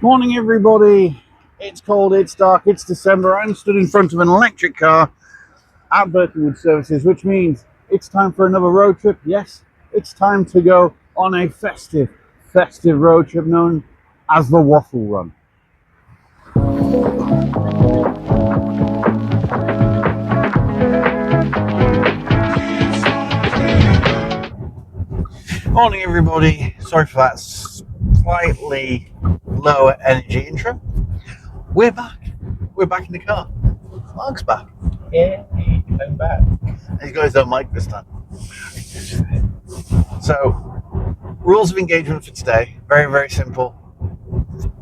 Morning, everybody. It's cold, it's dark, it's December. I'm stood in front of an electric car at Birkenwood Services, which means it's time for another road trip. Yes, it's time to go on a festive road trip known as the Waffle Run. Morning, everybody. Sorry for that slightly lower energy intro. We're back. We're back in the car. Mark's back. Yeah, I'm back. And he's got his own mic this time. So, rules of engagement for today, very, very simple.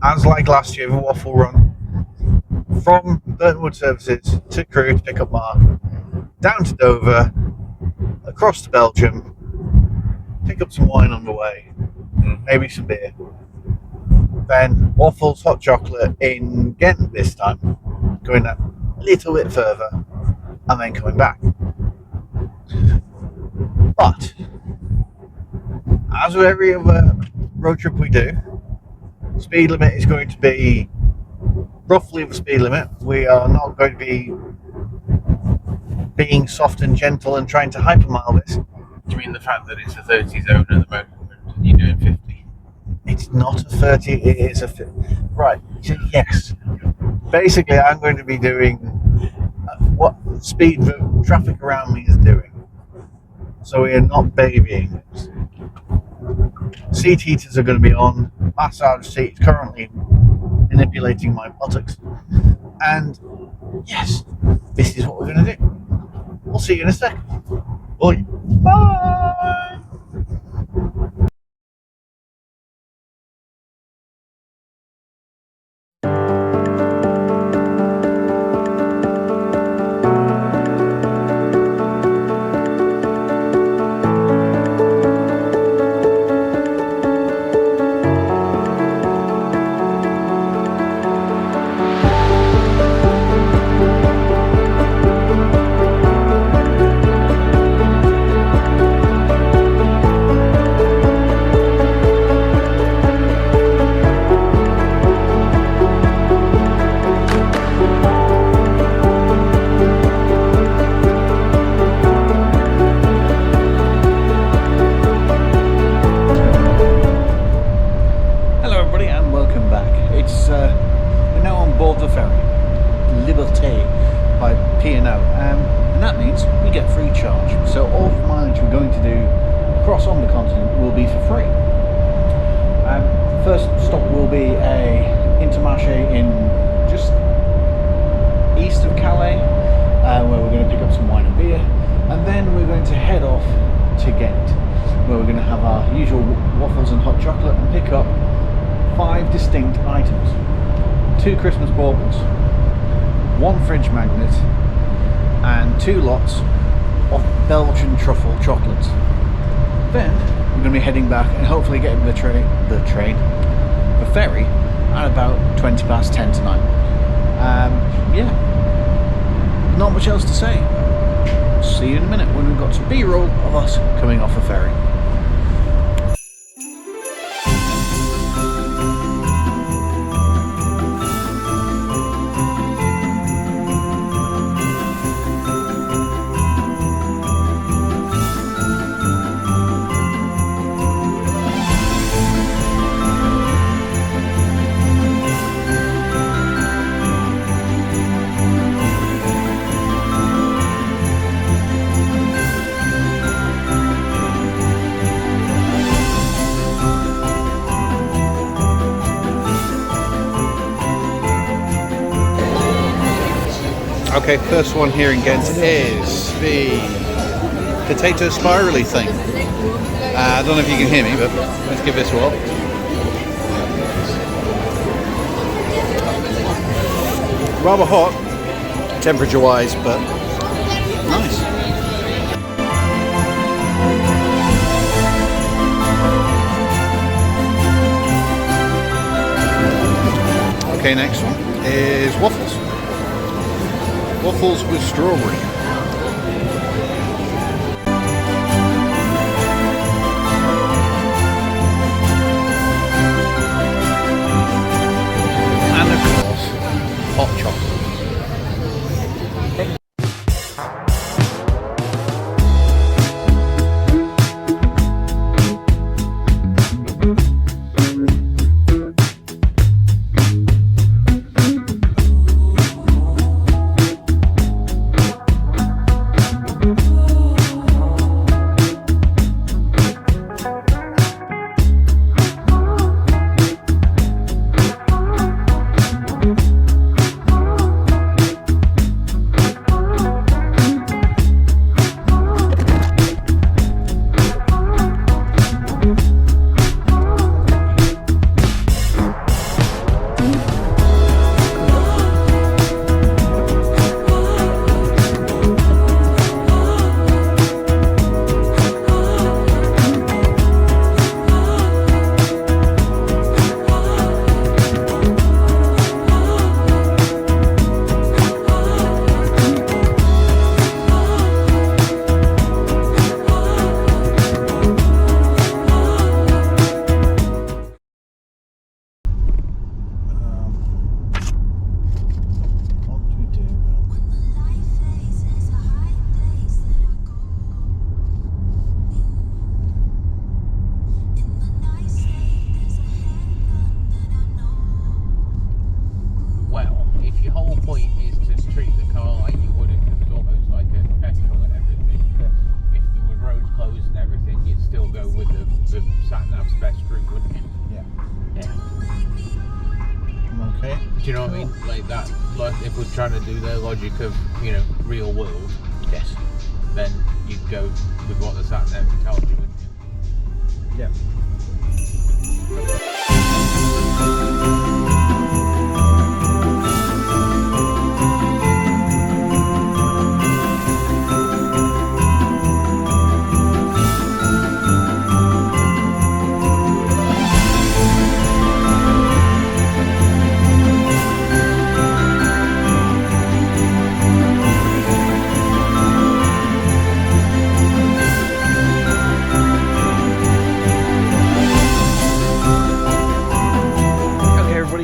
As like last year, the Waffle Run from Birkenwood Services to Crewe to pick up Mark, down to Dover, across to Belgium, pick up some wine on the way, maybe some beer. Then Waffles hot chocolate in Ghent this time, going a little bit further, and then coming back. But as with every other road trip we do, speed limit is going to be roughly the speed limit. We are not going to be being soft and gentle and trying to hypermile this. Do you mean the fact that it's a 30 zone at the moment and you're doing 50? It's not a 30, it is a 50. Right, yes. Basically, I'm going to be doing what speed the traffic around me is doing. So we are not babying it. Seat heaters are going to be on. Massage seat currently manipulating my buttocks. And yes, this is what we're going to do. We'll see you in a second. Bye. Bye. And that means we get free charge. So all the mileage we're going to do across on the continent will be for free. First stop will be a Intermarché in just east of Calais, where we're going to pick up some wine and beer, and then we're going to head off to Ghent, where we're going to have our usual waffles and hot chocolate and pick up 5 distinct items: 2 Christmas baubles, 1 fridge magnet, and 2 lots of Belgian truffle chocolates. Then we're going to be heading back and hopefully getting the ferry at about 20 past 10 tonight. Yeah, not much else to say. See you in a minute when we've got some B-roll of us coming off a ferry. Okay, first one here in Ghent is the potato spirally thing. I don't know if you can hear me, but let's give this a whirl. Rather hot, temperature-wise, but nice. Okay, next one is waffles. Waffles with strawberry. Okay. Do you know what I mean? Like that, like if we're trying to do their logic of, you know, real world, Yes. then you'd go with what the sat nav tells you, wouldn't you? Yeah.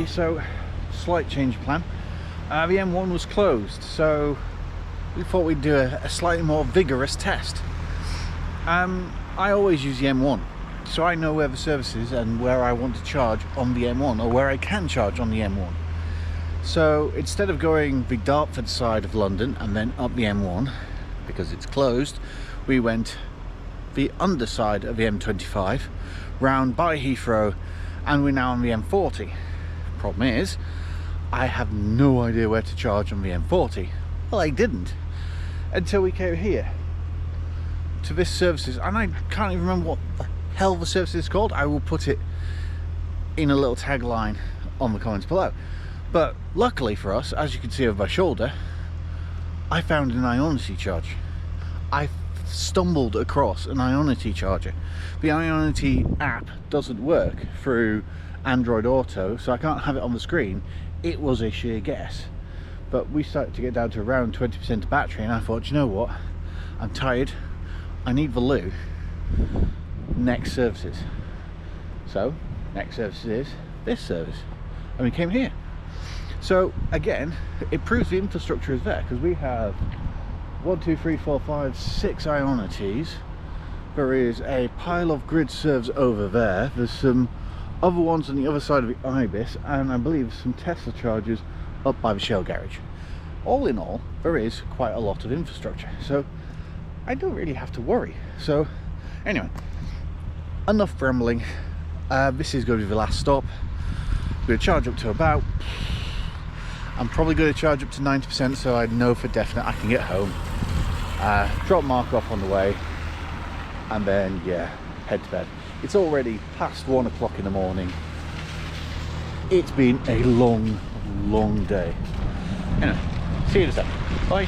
So, slight change of plan. The M1 was closed, so we thought we'd do a slightly more vigorous test. I always use the M1, so I know where the service is and where I want to charge on the M1, or where I can charge on the M1. So instead of going the Dartford side of London and then up the M1, because it's closed, we went the underside of the M25, round by Heathrow, and we're now on the M40. Problem is, I have no idea where to charge on the M40. Well, I didn't until we came here to this services, and I can't even remember what the hell the service is called. I will put it in a little tagline on the comments below. But luckily for us, as you can see over my shoulder, I found an Ionity charge. I stumbled across an Ionity charger. The Ionity app doesn't work through Android Auto, so I can't have it on the screen. It was a sheer guess, but we started to get down to around 20% of battery, and I thought, you know what, I'm tired, I need the loo. Next services. So next service is this service, and we came here. So again, it proves the infrastructure is there, because we have 1, 2, 3, 4, 5, 6 Ionities. There is a pile of grid serves over there. There's some other ones on the other side of the Ibis, and I believe some Tesla chargers up by the Shell garage. All in all, there is quite a lot of infrastructure, so I don't really have to worry. So anyway, enough rambling. This is going to be the last stop. I'm going to charge up to about, I'm probably going to charge up to 90%, so I know for definite I can get home, drop Mark off on the way, and then yeah, head to bed. It's already past 1 o'clock in the morning. It's been a long day. Anyway, see you in a sec. Bye.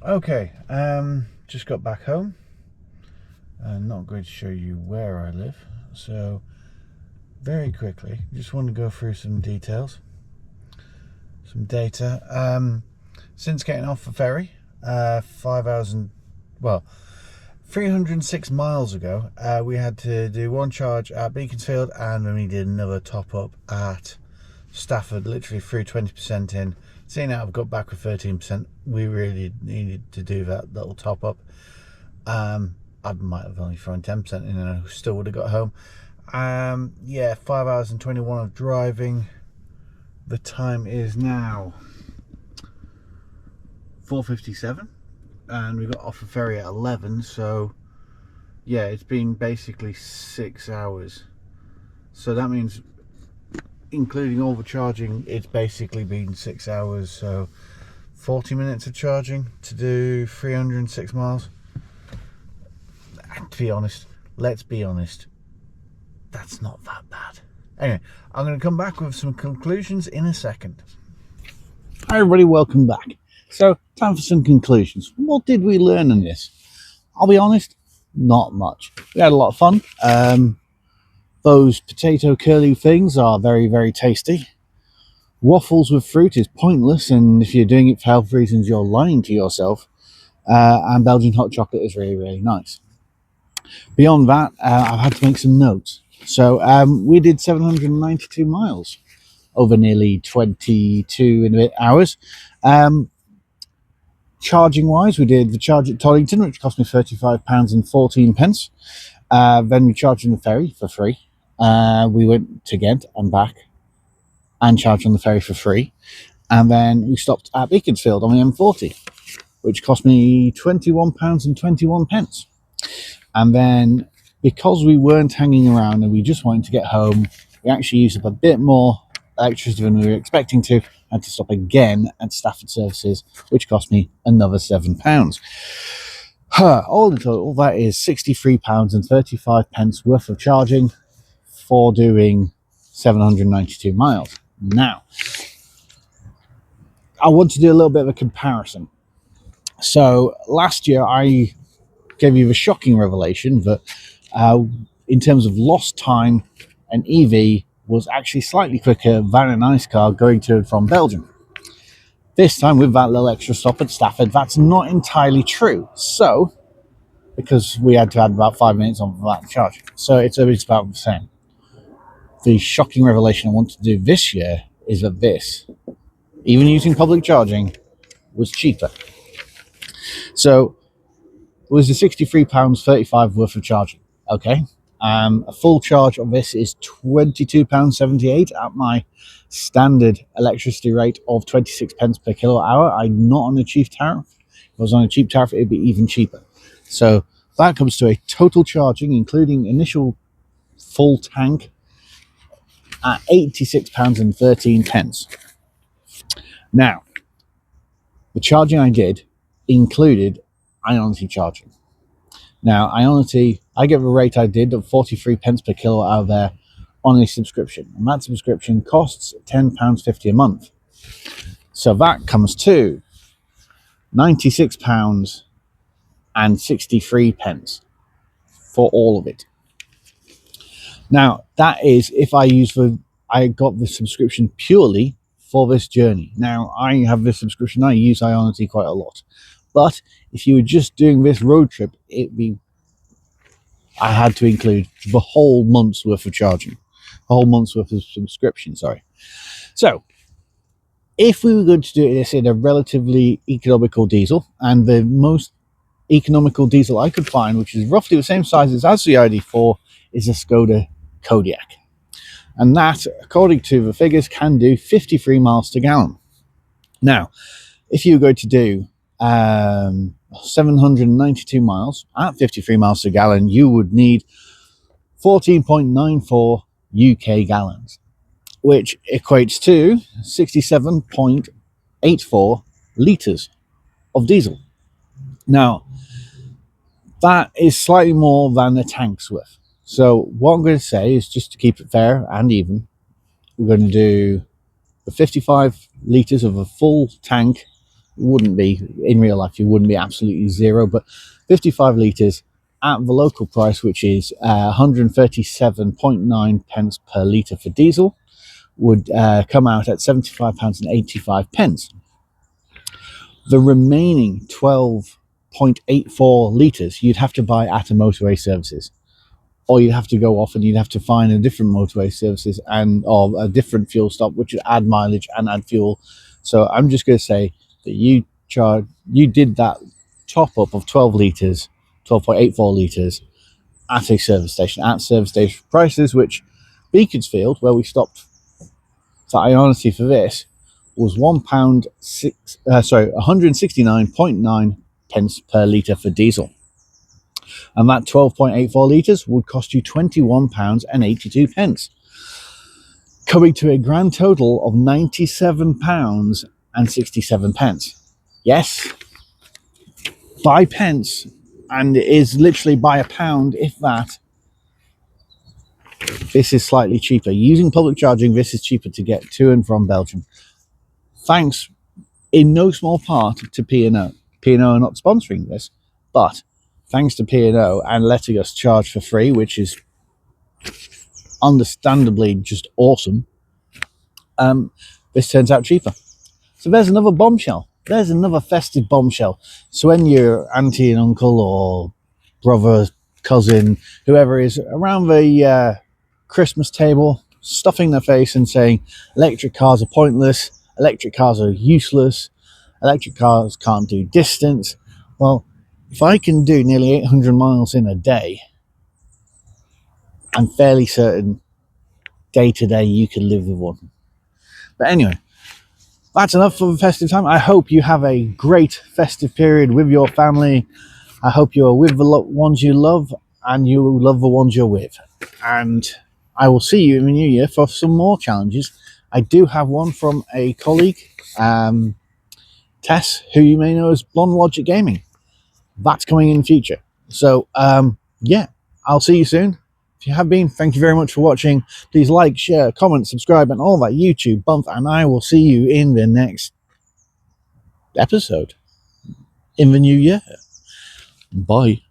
Okay, just got back home. I'm not going to show you where I live, so very quickly, just want to go through some details. Some data. Since getting off the ferry 5 hours and, well, 306 miles ago, we had to do one charge at Beaconsfield, and then we did another top up at Stafford, literally threw 20% in. Seeing out I've got back with 13%, we really needed to do that little top up. I might have only thrown 10% in and I still would have got home. Yeah, 5 hours and 21 of driving. The time is now 4:57, and we got off the ferry at 11, so yeah, it's been basically 6 hours. So that means, including all the charging, it's basically been 6 hours, so 40 minutes of charging to do 306 miles. And to be honest, let's be honest, that's not that bad. Anyway, I'm going to come back with some conclusions in a second. Hi everybody, welcome back. So, time for some conclusions. What did we learn in this? I'll be honest, not much. We had a lot of fun. Those potato curly things are very tasty. Waffles with fruit is pointless, and if you're doing it for health reasons, you're lying to yourself. And Belgian hot chocolate is really nice. Beyond that, I've had to make some notes. So we did 792 miles over nearly 22 and a bit hours. Charging wise, we did the charge at Toddington, which cost me £35.14. Then we charged on the ferry for free. We went to Ghent and back and charged on the ferry for free. And then we stopped at Beaconsfield on the M40. which cost me £21.21. And then, because we weren't hanging around and we just wanted to get home, we actually used up a bit more electricity than we were expecting to. I had to stop again at Stafford Services, which cost me another £7. All in total, that is £63.35 worth of charging for doing 792 miles. Now, I want to do a little bit of a comparison. So last year I gave you the shocking revelation that in terms of lost time, an EV was actually slightly quicker than an ICE car going to and from Belgium. This time, with that little extra stop at Stafford, that's not entirely true. So, because we had to add about 5 minutes on that charge, so it's about the same. The shocking revelation I want to do this year is that this, even using public charging, was cheaper. So it was the £63.35 worth of charging. Okay. A full charge of this is £22.78 at my standard electricity rate of 26 pence per kilowatt hour. I'm not on a cheap tariff. If I was on a cheap tariff, it'd be even cheaper. So that comes to a total charging, including initial full tank, at £86.13. Now, the charging I did included Ionity charging. Now, Ionity, I get the rate I did of 43 pence per kilowatt hour there on a subscription. And that subscription costs £10.50 a month. So that comes to £96.63 for all of it. Now, that is if I got the subscription purely for this journey. Now, I have this subscription, I use Ionity quite a lot. But if you were just doing this road trip, I had to include the whole month's worth of charging, a whole month's worth of subscription, sorry. So, if we were going to do this in a relatively economical diesel, and the most economical diesel I could find, which is roughly the same size as the ID4, is a Skoda Kodiaq. And that, according to the figures, can do 53 miles to gallon. Now, if you were going to do 792 miles at 53 miles per gallon, you would need 14.94 UK gallons, which equates to 67.84 litres of diesel. Now, that is slightly more than the tank's worth. So what I'm going to say is, just to keep it fair and even, we're going to do the 55 litres of a full tank. Wouldn't be, in real life, you wouldn't be absolutely zero, but 55 litres at the local price, which is 137.9 pence per litre for diesel, would come out at £75.85. The remaining 12.84 litres you'd have to buy at a motorway services, or you'd have to go off and you'd have to find a different motorway services or a different fuel stop, which would add mileage and add fuel. So I'm just going to say that you did that top up of 12 litres, 12.84 litres at a service station, at service station prices, which Beaconsfield, where we stopped for Ionity for this, was £169.9 pence per litre for diesel. And that 12.84 litres would cost you £21.82, coming to a grand total of £97.67. Yes, by pence, and it is literally by a pound, if that. This is slightly cheaper. Using public charging, this is cheaper to get to and from Belgium. Thanks, in no small part, to P&O. P&O are not sponsoring this, but thanks to P&O and letting us charge for free, which is understandably just awesome, this turns out cheaper. So there's another bombshell. There's another festive bombshell. So when your auntie and uncle or brother, cousin, whoever is around the Christmas table, stuffing their face and saying electric cars are pointless, electric cars are useless, electric cars can't do distance. Well, if I can do nearly 800 miles in a day, I'm fairly certain day to day you can live with one. But anyway, that's enough for the festive time. I hope you have a great festive period with your family. I hope you are with the ones you love and you love the ones you're with. And I will see you in the new year for some more challenges. I do have one from a colleague, Tess, who you may know as Blonde Logic Gaming. That's coming in the future. So, yeah, I'll see you soon. If you have been, thank you very much for watching. Please like, share, comment, subscribe, and all that YouTube bump. And I will see you in the next episode in the new year. Bye.